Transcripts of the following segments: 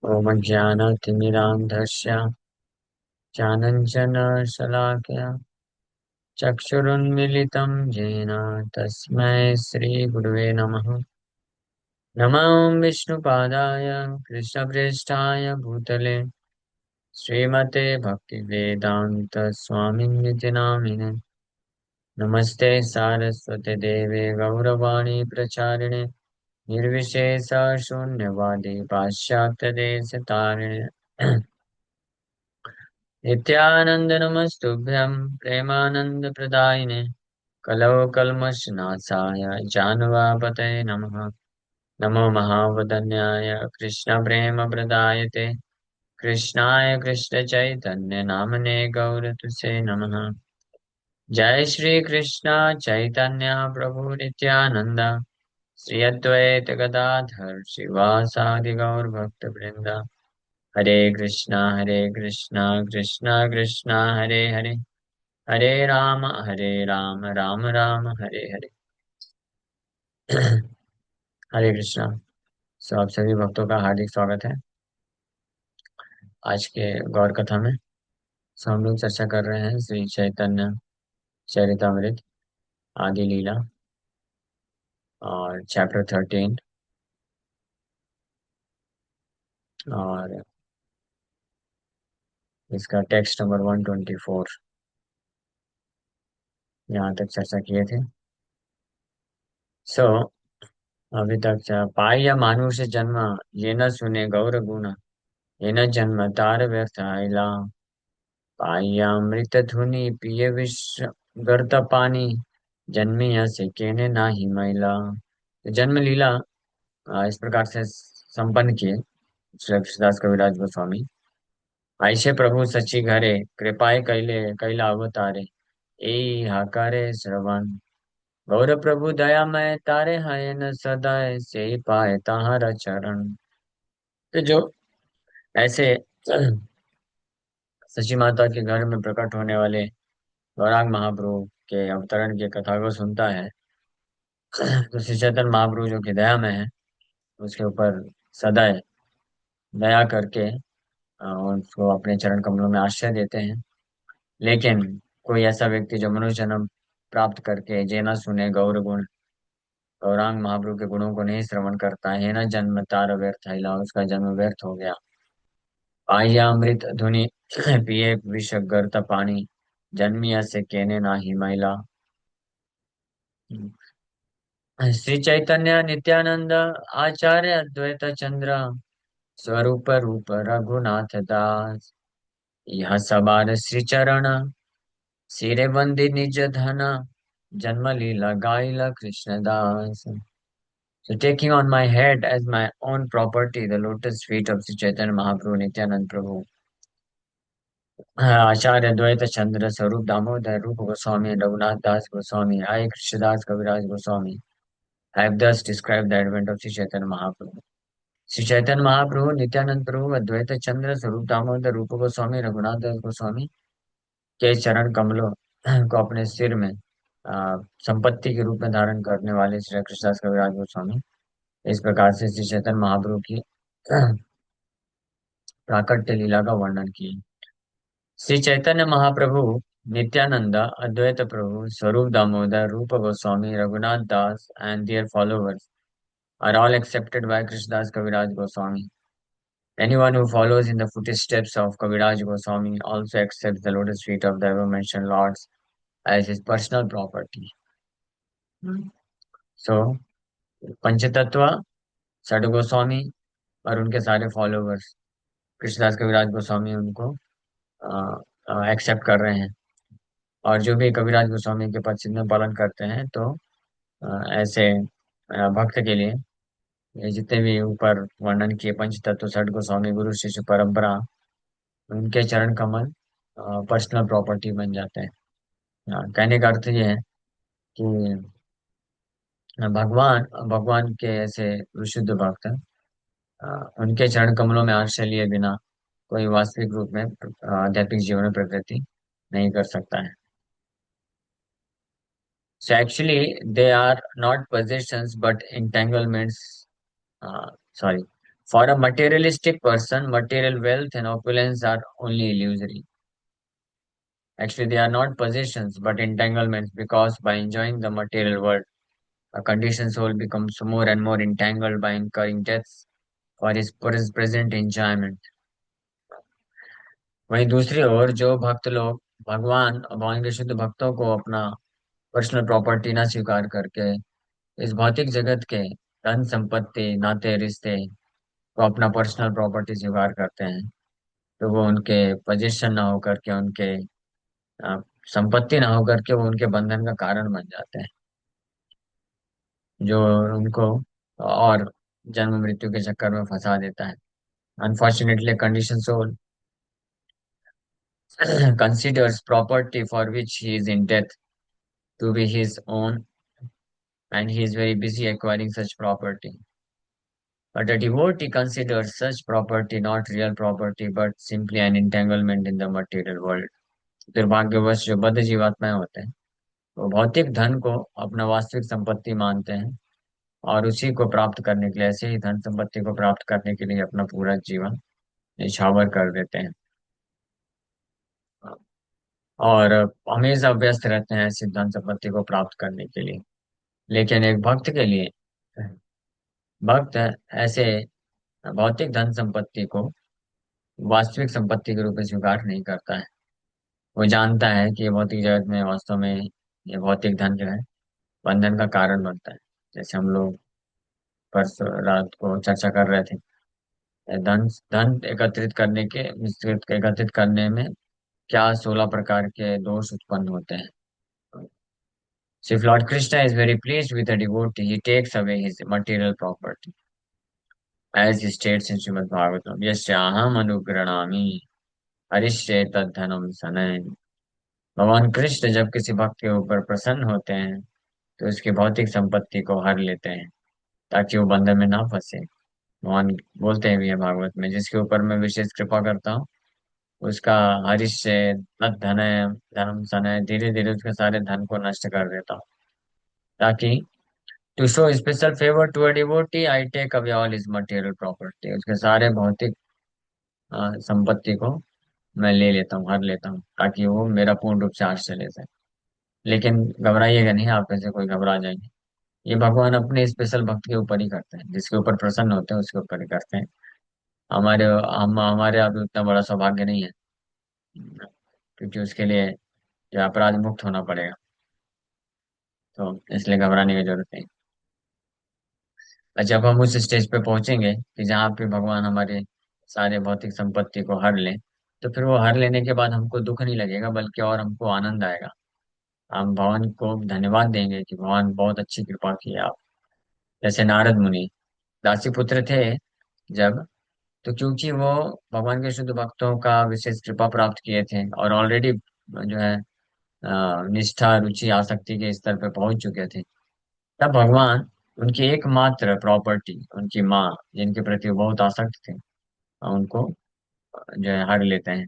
ॐ ज्ञानतिमिरान्धस्य ज्ञानञ्जनशलाकया चक्षुरुन्मिलितं येन तस्मै श्रीगुरुवे नमः। नमो विष्णुपादाय कृष्णप्रेष्ठाय भूतले श्रीमते भक्तिवेदान्तस्वामिनिति नामिने। नमस्ते सारस्वते देवे गौरवाणी प्रचारिणे निर्विशेषशून्यवादी पाश्चात्यदेशतारिणे नित्यानन्दनमस्तुभ्यं प्रेमानन्दप्रदायिने कलौ कल्मषनाशाय जानवापतये नमः। नमो महावदन्याय कृष्णप्रेमप्रदायते कृष्णाय कृष्णचैतन्यनामने गौरतुसे नमः। जय श्री कृष्ण चैतन्य प्रभु नित्यानंद श्री अद्वैत गदाधर शिवासादि गौर भक्तवृंद। हरे कृष्णा कृष्णा कृष्णा हरे हरे हरे राम राम राम हरे हरे। हरे कृष्णा। सो आप सभी भक्तों का हार्दिक स्वागत है आज के गौर कथा में। सो हम लोग चर्चा कर रहे हैं श्री चैतन्य चरितमृत आदि लीला और चैप्टर 13 और इसका टेक्स्ट नंबर 124 यहाँ तक चर्चा किए थे। सो अभी तक पाह्य मानुष जन्म ये न सुने गौर गुण ये न जन्म तार व्यर्थ आइला पाह्यामृत धुनि पिय विष गर्त पानी जन्मिया से केने नाही मैला। तो जन्म लीला इस प्रकार से संपन्न किए श्री कृष्णदास कविराज गोस्वामी। ऐसे प्रभु सच्ची घरे कृपाए कैले कैला अवतारे ए हाकारे श्रवण गौर प्रभु दयामय तारे हैं न सदाए से पाए ताहारा चरण। तो जो ऐसे सची माता के घर में प्रकट होने वाले गौरांग महाप्रभु के अवतरण की कथा को सुनता है तो श्री चैतन्य महाप्रभु जो कि दया में है उसके ऊपर सदैव दया करके उसको अपने चरण कमलों में आश्रय देते हैं। लेकिन कोई ऐसा व्यक्ति जो मनुष्य जन्म प्राप्त करके जे न सुने गौर गुण गौरांग महाप्रभु के गुणों को नहीं श्रवण करता है ना जन्म तार व्यर्थ हिला उसका जन्म व्यर्थ हो गया। आह्यामृत धुनि पिए विष गर्त पानी जन्मिया से केने ना ही मैला। श्री चैतन्य नित्यानंद आचार्य अद्वैत चंद्र स्वरूप रूप रघुनाथ दास यह सबार श्री चरण सिरे बंदी निज धन जन्म लीला गाइला Krishnadas. So taking on my head as my own property the lotus feet of Sri Chaitanya Mahaprabhu Nityanand Prabhu, आचार्य द्वैत चंद्र स्वरूप दामोदर रूप गोस्वामी रघुनाथ दास Goswami I Krishnadas Kaviraj Goswami have thus described the advent of Sri Chaitanya Mahaprabhu. Shri Chaitanya महाप्रभु नित्यानंद प्रभु अद्वैत चंद्र स्वरूप दामोदर रूप गोस्वामी रघुनाथ दास गोस्वामी के चरण कमलों को अपने सिर में संपत्ति के रूप में धारण करने वाले श्री कृष्णदास कविराज गोस्वामी इस प्रकार से श्री चैतन्य महाप्रभु की प्राकट्य लीला का वर्णन किए। श्री चैतन्य महाप्रभु नित्यानंद अद्वैत प्रभु स्वरूप दामोदर रूप गोस्वामी रघुनाथ दास and their followers are all accepted by Krishnadas Kaviraj Goswami. Anyone who follows in the footsteps of Kaviraj Goswami also accepts the lotus feet of the ever-mentioned lords as his personal property. So, पंचतत्व षड गोस्वामी और उनके सारे followers Krishnadas कविराज गोस्वामी उनको accept कर रहे हैं और जो भी कविराज गोस्वामी के पद चिन्ह पालन करते हैं तो ऐसे भक्त के लिए ये जितने भी ऊपर वर्णन किए पंच तत्व षड गोस्वामी गुरु शिष्य परंपरा उनके चरण कमल पर्सनल प्रॉपर्टी बन जाते हैं। कहने का अर्थ ये है कि भगवान भगवान के ऐसे विशुद्ध भक्त अ, उनके चरण कमलों में आश्रय लिए बिना कोई वास्तविक रूप में आध्यात्मिक जीवन में प्रगति नहीं कर सकता है। So actually, they are not possessions but entanglements. Sorry. For a materialistic person, material wealth and opulence are only illusory. Actually, they are not possessions but entanglements, because by enjoying the material world, a conditioned soul becomes more and more entangled by incurring debts for his present enjoyment. वहीं दूसरी ओर जो भक्त लोग भगवान के शुद्ध भक्तों को अपना पर्सनल प्रॉपर्टी ना स्वीकार करके इस भौतिक जगत के धन संपत्ति नाते रिश्ते को अपना पर्सनल प्रॉपर्टी स्वीकार करते हैं, तो वो उनके पोजीशन ना होकर के उनके अ, संपत्ति ना होकर के वो उनके बंधन का कारण बन जाते हैं, जो उनको और जन्म मृत्यु के चक्कर में फंसा देता है. Unfortunately condition soul considers property for which he is in debt to be his own, and he is very busy acquiring such property. But a devotee considers such property not real property but simply an entanglement in the material world. दुर्भाग्यवश जो बद्ध जीवात्माएं होते हैं वो भौतिक धन को अपना वास्तविक संपत्ति मानते हैं और उसी को प्राप्त करने के लिए, ऐसे ही धन संपत्ति को प्राप्त करने के लिए अपना पूरा जीवन निछावर कर देते हैं और हमेशा व्यस्त रहते हैं ऐसी धन संपत्ति को प्राप्त करने के लिए. लेकिन एक भक्त के लिए, भक्त ऐसे भौतिक धन संपत्ति को वास्तविक संपत्ति के रूप में स्वीकार नहीं करता है. वो जानता है कि ये भौतिक जगत में वास्तव में ये भौतिक धन जो है बंधन का कारण बनता है. जैसे हम लोग परसों रात को चर्चा कर रहे थे, धन धन एकत्रित करने में क्या 16 प्रकार के दोष उत्पन्न होते हैं. So if Lord Krishna is very pleased with a devotee, he takes away his material property. As he states in Srimad Bhagavatam, Yasyaham Anugranami हरिष्ये तद्धनम सनय. भगवान कृष्ण जब किसी भक्त के ऊपर प्रसन्न होते हैं तो उसकी भौतिक संपत्ति को हर लेते हैं ताकि वो बंधन में ना फंसे. भगवान बोलते हैं भी है भागवत में, जिसके ऊपर मैं विशेष कृपा करता हूँ उसका हरिष्य धनय धनम सनय, धीरे धीरे उसके सारे धन को नष्ट कर देता हूँ, ताकि to show special favour to a devotee I take away all his material property. उसके सारे भौतिक संपत्ति को मैं ले लेता हूँ, हर लेता हूँ, ताकि वो मेरा पूर्ण रूप से आश्रय ले सके. लेकिन घबराइएगा नहीं, आप ऐसे कोई घबरा जाएंगे. ये भगवान अपने स्पेशल भक्त के ऊपर ही करते हैं, जिसके ऊपर प्रसन्न होते हैं उसके ऊपर ही करते हैं. हमारे अभी उतना बड़ा सौभाग्य नहीं है, क्योंकि उसके लिए जो अपराध मुक्त होना पड़ेगा, तो इसलिए घबराने की जरूरत नहीं. और जब हम उस स्टेज पे पहुंचेंगे कि जहाँ पे भगवान हमारे सारे भौतिक संपत्ति को हर लें, तो फिर वो हर लेने के बाद हमको दुख नहीं लगेगा, बल्कि और हमको आनंद आएगा. हम भगवान को धन्यवाद देंगे कि भगवान बहुत अच्छी कृपा की है आप. जैसे नारद मुनि दासी पुत्र थे जब, तो क्योंकि वो भगवान के शुद्ध भक्तों का विशेष कृपा प्राप्त किए थे और ऑलरेडी जो है निष्ठा रुचि आसक्ति के स्तर पे पहुंच चुके थे, तब भगवान उनकी एकमात्र प्रॉपर्टी उनकी माँ, जिनके प्रति वो बहुत आसक्त थे, उनको जो है हर लेते हैं.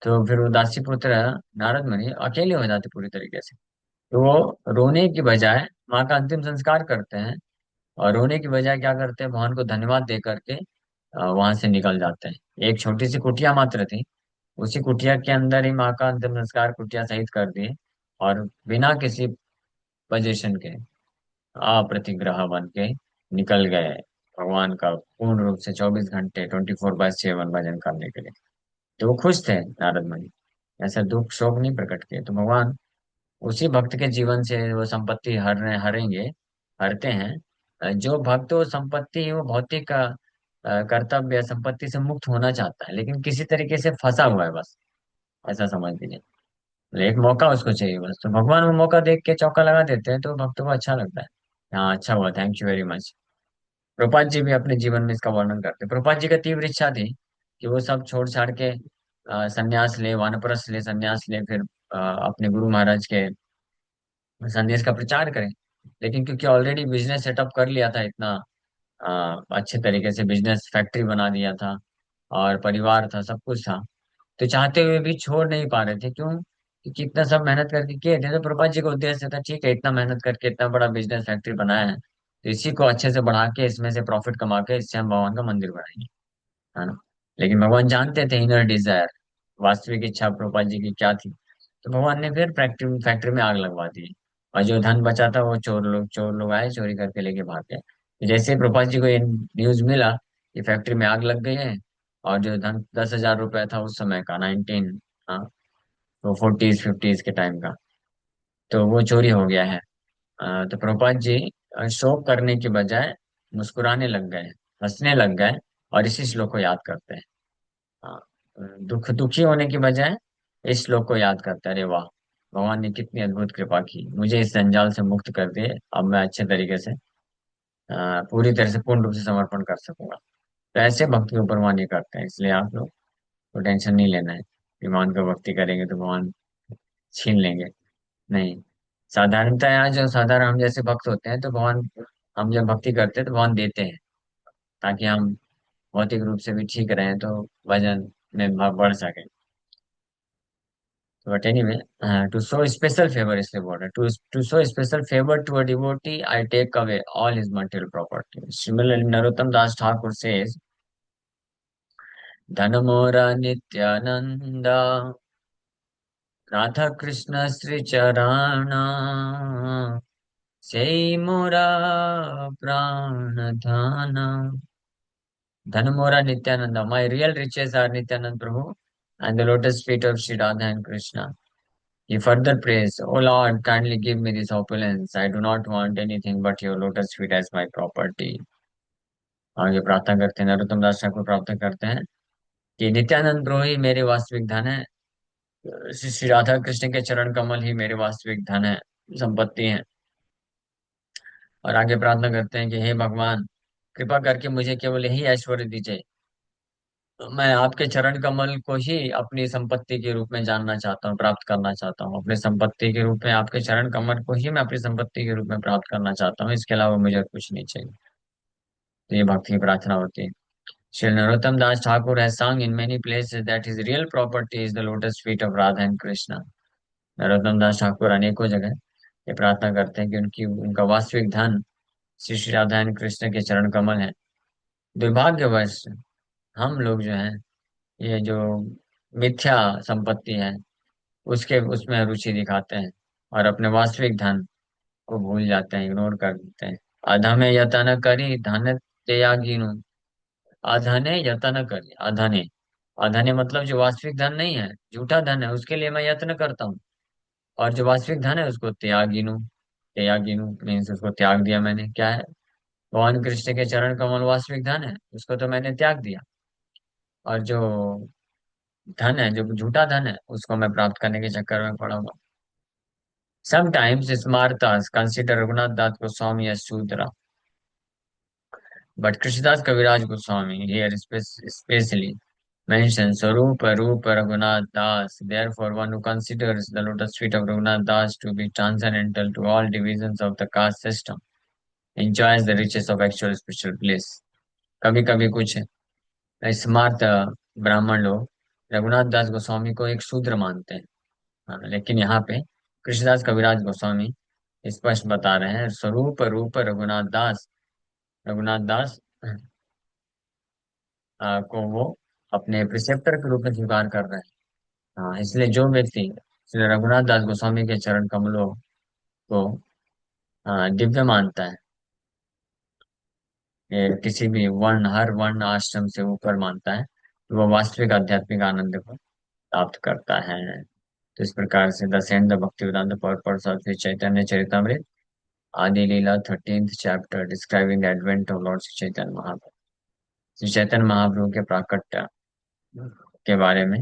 तो फिर वो दासी पुत्र नारद मुनि अकेले हो जाते पूरी तरीके से. तो वो रोने की बजाय माँ का अंतिम संस्कार करते हैं, और रोने की बजाय क्या करते हैं, भगवान को धन्यवाद दे करके वहां से निकल जाते हैं. एक छोटी सी कुटिया मात्र थी, उसी कुटिया के अंदर ही माँ का अंतिम संस्कार कुटिया सहित कर दिए, और बिना किसी पोजीशन के अप्रतिग्रह बन के निकल गए भगवान का पूर्ण रूप से 24 घंटे 24/7 भजन करने के लिए. तो वो खुश थे नारद मुनि, ऐसा दुख शोक नहीं प्रकट किए. तो भगवान उसी भक्त के जीवन से वो संपत्ति हरेंगे, हरते हैं. जो भक्त वो संपत्ति वो भौतिक कर्तव्य संपत्ति से मुक्त होना चाहता है, लेकिन किसी तरीके से फंसा हुआ है बस, ऐसा समझ लीजिए. एक मौका उसको चाहिए बस, तो भगवान वो मौका देख के चौका लगा देते हैं, तो भक्त को अच्छा लगता है. हाँ अच्छा हुआ, thank you very much. Prabhupada ji भी अपने जीवन में इसका वर्णन करते हैं. प्रभुपाद जी का तीव्र इच्छा थी कि वो सब छोड़ छाड़ के संन्यास ले, वानप्रस्थ ले, संन्यास ले, फिर अपने गुरु महाराज के संदेश का प्रचार करें. लेकिन क्योंकि ऑलरेडी बिजनेस सेटअप कर लिया था इतना अच्छे तरीके से, बिजनेस फैक्ट्री बना दिया था और परिवार था, सब कुछ था, तो चाहते हुए भी छोड़ नहीं पा रहे थे. क्यों? क्योंकि इतना सब मेहनत करके किए थे. तो प्रभुपाद जी का उद्देश्य था, ठीक है इतना मेहनत करके इतना बड़ा बिजनेस फैक्ट्री बनाया है, तो इसी को अच्छे से बढ़ा के इसमें से प्रॉफिट कमा के इससे हम भगवान का मंदिर बनाएंगे, है ना। लेकिन भगवान जानते थे इनर डिजायर, वास्तविक इच्छा प्रभुपाद जी की क्या थी। तो भगवान ने फिर फैक्ट्री फैक्ट्री में आग लगवा दी, और जो धन बचा था वो चोर लोग आए, चोरी करके लेके भाग गए। जैसे ही प्रभुपाद जी को ये न्यूज मिला कि फैक्ट्री में आग लग गई है, और जो धन 10,000 रुपया था उस समय का 19, हाँ, तो 40s 50s के टाइम का, तो वो चोरी हो गया है। तो प्रभुपाद जी शोक करने के बजाय मुस्कुराने लग गए, हंसने लग गए, और इसी श्लोक को याद करते हैं। हाँ, दुखी होने की बजाय इस श्लोक को याद करते हैं, अरे वाह, भगवान ने कितनी अद्भुत कृपा की, मुझे इस जंजाल से मुक्त कर दिए, अब मैं अच्छे तरीके से पूरी तरह से पूर्ण रूप से समर्पण कर सकूंगा। तो ऐसे भक्त के ऊपर भगवान ये करते हैं, इसलिए आप लोग को टेंशन नहीं लेना है कि भगवान को भक्ति करेंगे तो भगवान छीन लेंगे, नहीं। साधारणतः यहाँ जो साधारण हम जैसे भक्त होते हैं तो भगवान, हम जब भक्ति करते हैं तो भगवान देते हैं, ताकि हम भौतिक रूप से भी ठीक रहें, तो वजन में बढ़ सके। But anyway, to show special favour, इसलिए बोल रहे, to show special favour to a devotee I take away all his material property. Similarly Narottam Das Thakur says, धन मोरा नित्यानंदा, राधा कृष्ण श्री चरण, से मोरा प्राण धन। धन मोरा Nityananda, my real riches are Nityananda Prabhu and the lotus feet of Sri Radha and Krishna. He further prays, O Lord, kindly give me this opulence. I do not want anything but your lotus feet as my property. आगे प्रार्थना करते हैं, नरोत्तम दास ठाकुर प्रार्थना करते हैं कि नित्यानंद प्रभु ही मेरे वास्तविक धन है, श्री श्री राधा कृष्ण के चरण कमल ही मेरे वास्तविक धन है, संपत्ति है। और आगे प्रार्थना करते हैं कि हे भगवान, कृपा करके मुझे केवल यही ऐश्वर्य दीजिए, मैं आपके चरण कमल को ही अपनी संपत्ति के रूप में जानना चाहता हूँ, प्राप्त करना चाहता हूँ, अपनी संपत्ति के रूप में आपके चरण कमल को ही मैं अपनी संपत्ति के रूप में प्राप्त करना चाहता हूँ, इसके अलावा मुझे कुछ नहीं चाहिए। तो ये भक्ति की प्रार्थना होती है। Shri Narottam Das Thakur has sung in many places that his real property is the lotus feet of Radha and Krishna. Narottam Das Thakur अनेकों जगह ये प्रार्थना करते हैं कि उनकी उनका वास्तविक धन श्री श्री राधा एंड कृष्ण के चरण कमल है। दुर्भाग्यवश हम लोग जो हैं, ये जो मिथ्या संपत्ति है उसके उसमें रुचि दिखाते हैं, और अपने वास्तविक धन को भूल जाते हैं, इग्नोर कर देते हैं। अधमे यतन करी धन त्यागिनु, अधने यतन करी, अधने, अधने मतलब जो वास्तविक धन नहीं है, झूठा धन है, उसके लिए मैं यत्न करता हूँ, और जो वास्तविक धन है उसको त्यागिनु, त्यागिनु मीन्स उसको त्याग दिया मैंने, क्या है, भगवान कृष्ण के चरण कमल वास्तविक धन है, उसको तो मैंने त्याग दिया, और जो धन है, जो झूठा धन है, उसको मैं प्राप्त करने के चक्कर में पड़ा हुआ। Sometimes Smartas consider Raghunath Das Goswami as Sudra, but Krishnadas Kaviraj Goswami here especially mentions Sarupa Rupa Raghunath Das. Therefore, one who considers the lotus feet of Raghunath Das to be transcendental to all divisions of the caste system enjoys the riches of actual spiritual bliss. कभी कभी कुछ smart ब्राह्मण लोग रघुनाथ दास गोस्वामी को एक शूद्र मानते हैं। हाँ, लेकिन यहाँ पे कृष्णदास कविराज गोस्वामी स्पष्ट बता रहे हैं, स्वरूप रूप रघुनाथ दास को वो अपने प्रिसेप्टर के रूप में स्वीकार कर रहे हैं। हाँ, इसलिए जो व्यक्ति श्री रघुनाथ दास गोस्वामी के चरण कमलों को दिव्य मानता है, ये किसी भी वर्ण, हर वर्ण आश्रम से ऊपर मानता है, तो वो वास्तविक आध्यात्मिक आनंद को प्राप्त करता है। तो इस प्रकार से the saint the Bhakti Vedanta podcast of Shri Chaitanya Charitamrita Adi Lila 13th chapter describing the advent of Lord Shri Chaitanya Mahaprabhu. Shri Chaitanya Mahaprabhu के प्राकट्य के बारे में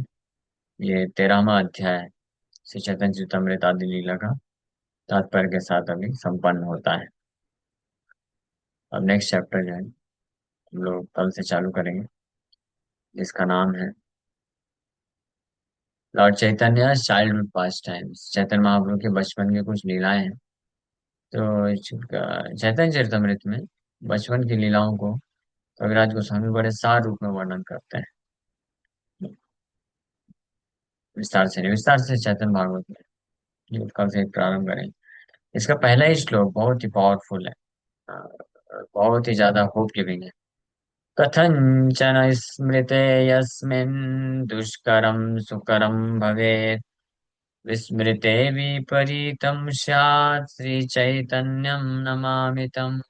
ये 13वां अध्याय श्री चैतन्य चरितमृत आदि लीला का तात्पर्य के साथ अभी संपन्न होता है। अब नेक्स्ट चैप्टर जो है हम लोग कल से चालू करेंगे, जिसका नाम है लॉर्ड चैतन्य चाइल्डहुड पास टाइम्स, चैतन्य महाप्रभु के बचपन की कुछ लीलाएं हैं। तो चैतन्य चरितमृत में बचपन की लीलाओं को कविराज गोस्वामी बड़े सार रूप में वर्णन करते हैं। विस्तार से नहीं, विस्तार से चैतन्य भागवत में, ये कल से प्रारंभ करें। इसका पहला ही श्लोक बहुत ही पावरफुल है। बहुत ही ज्यादा होप गिविंग है। कथंचन स्मृते यस्मिन् दुष्करं सुकरं भवेत्, विस्मृते विपरीतं स्यात्, श्रीचैतन्यं नमामि तम्।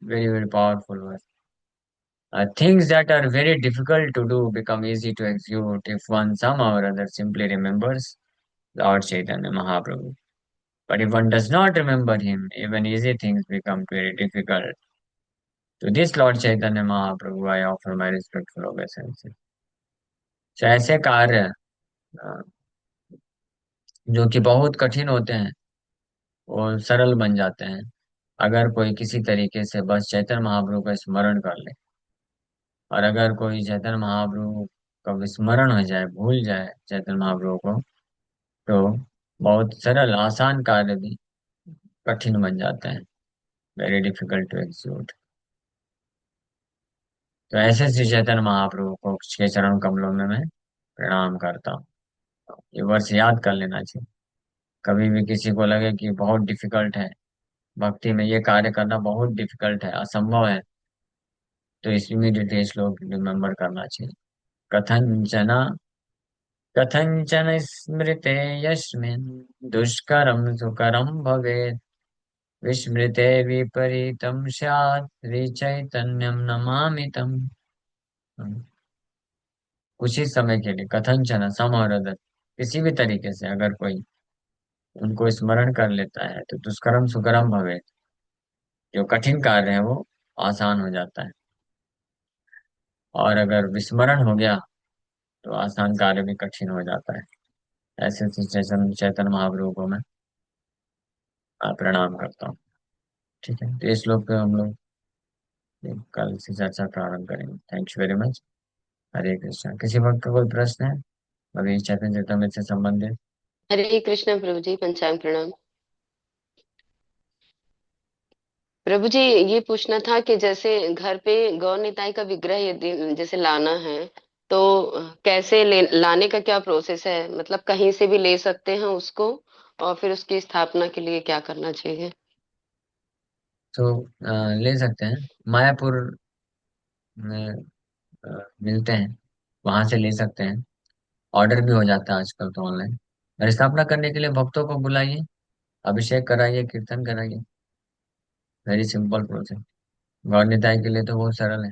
Very very powerful word. Things that are very difficult to do become easy to execute if one somehow or other simply remembers Lord Chaitanya Mahaprabhu. But if one does not remember him, even easy things become very difficult. To this Lord Chaitanya Mahaprabhu, I offer my respectful obeisances. So ऐसे कार्य अ, जो कि बहुत कठिन होते हैं, वो सरल बन जाते हैं अगर कोई किसी तरीके से बस चैतन्य महाप्रभु का स्मरण कर ले। और अगर कोई चैतन्य महाप्रभु का विस्मरण हो जाए, भूल जाए चैतन्य महाप्रभु को, तो बहुत सरल आसान कार्य भी कठिन बन जाते हैं, वेरी डिफिकल्ट टू एग्जीक्यूट। तो ऐसे श्री चैतन्य महाप्रभु को के चरण कमलों में मैं प्रणाम करता हूँ। ये वर्ष याद कर लेना चाहिए। कभी भी किसी को लगे कि बहुत डिफिकल्ट है, भक्ति में ये कार्य करना बहुत डिफिकल्ट है, असंभव है, तो इस इमीडिएटली इस लोग रिमेम्बर करना चाहिए। कथंचन कथंचन स्मृते यस्मिन् दुष्करं सुकरं भवेत्, विस्मृते विपरीतं स्यात्, श्रीचैतन्यं नमामि तम्। कुछ ही समय के लिए कथंचन सम और अदर, किसी भी तरीके से अगर कोई उनको स्मरण कर लेता है तो दुष्कर्म सुकरम भवे, जो कठिन कार्य है वो आसान हो जाता है। और अगर विस्मरण हो गया तो आसान कार्य भी कठिन हो जाता है। ऐसे सिचुएशन चैतन्य महाप्रभु को मैं प्रणाम करता हूँ। ठीक है, तो इस श्लोक पे हम लोग कल से चर्चा प्रारंभ करेंगे। Thank you very much. Hare Krishna. किसी वक्त का कोई प्रश्न है अभी चैतन्य चरितमृत से संबंधित? हरे कृष्ण प्रभु जी, पंचांग प्रणाम। प्रभु जी, ये पूछना था कि जैसे घर पे गौ निताई का विग्रह यदि जैसे लाना है, तो कैसे लाने का क्या प्रोसेस है? मतलब कहीं से भी ले सकते हैं उसको, और फिर उसकी स्थापना के लिए क्या करना चाहिए? तो ले सकते हैं, मायापुर में मिलते हैं, वहां से ले सकते हैं। ऑर्डर भी हो जाता है आजकल तो ऑनलाइन। और स्थापना करने के लिए भक्तों को बुलाइए, अभिषेक कराइए, कीर्तन कराइए। Very simple process. Gaura Nitai के लिए तो बहुत सरल है।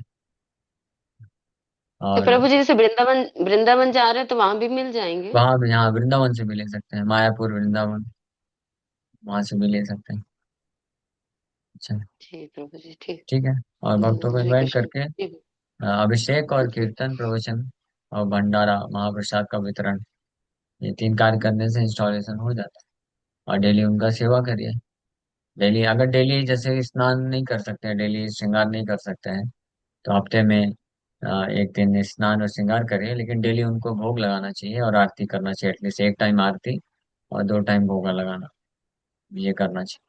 तो और प्रभु जी, जैसे वृंदावन वृंदावन जा रहे हैं तो वहां भी मिल जाएंगे? वहां भी, यहाँ वृंदावन से भी ले सकते हैं, मायापुर वृंदावन, वहां से भी ले सकते हैं। अच्छा। ठीक प्रभु जी, ठीक। ठीक है। और भक्तों को हरे इनवाइट कृष्ण, करके ठीक। अभिषेक और ओके। कीर्तन प्रवचन और भंडारा महाप्रसाद का वितरण, ये तीन कार्य करने से इंस्टॉलेशन हो जाता है। और डेली उनका सेवा करिए। डेली, अगर डेली जैसे स्नान नहीं कर सकते हैं, डेली श्रृंगार नहीं कर सकते हैं, तो हफ्ते में एक दिन स्नान और श्रृंगार करिए, लेकिन डेली उनको भोग लगाना चाहिए और आरती करना चाहिए। एटलीस्ट एक टाइम आरती और दो टाइम भोगा लगाना, ये करना चाहिए।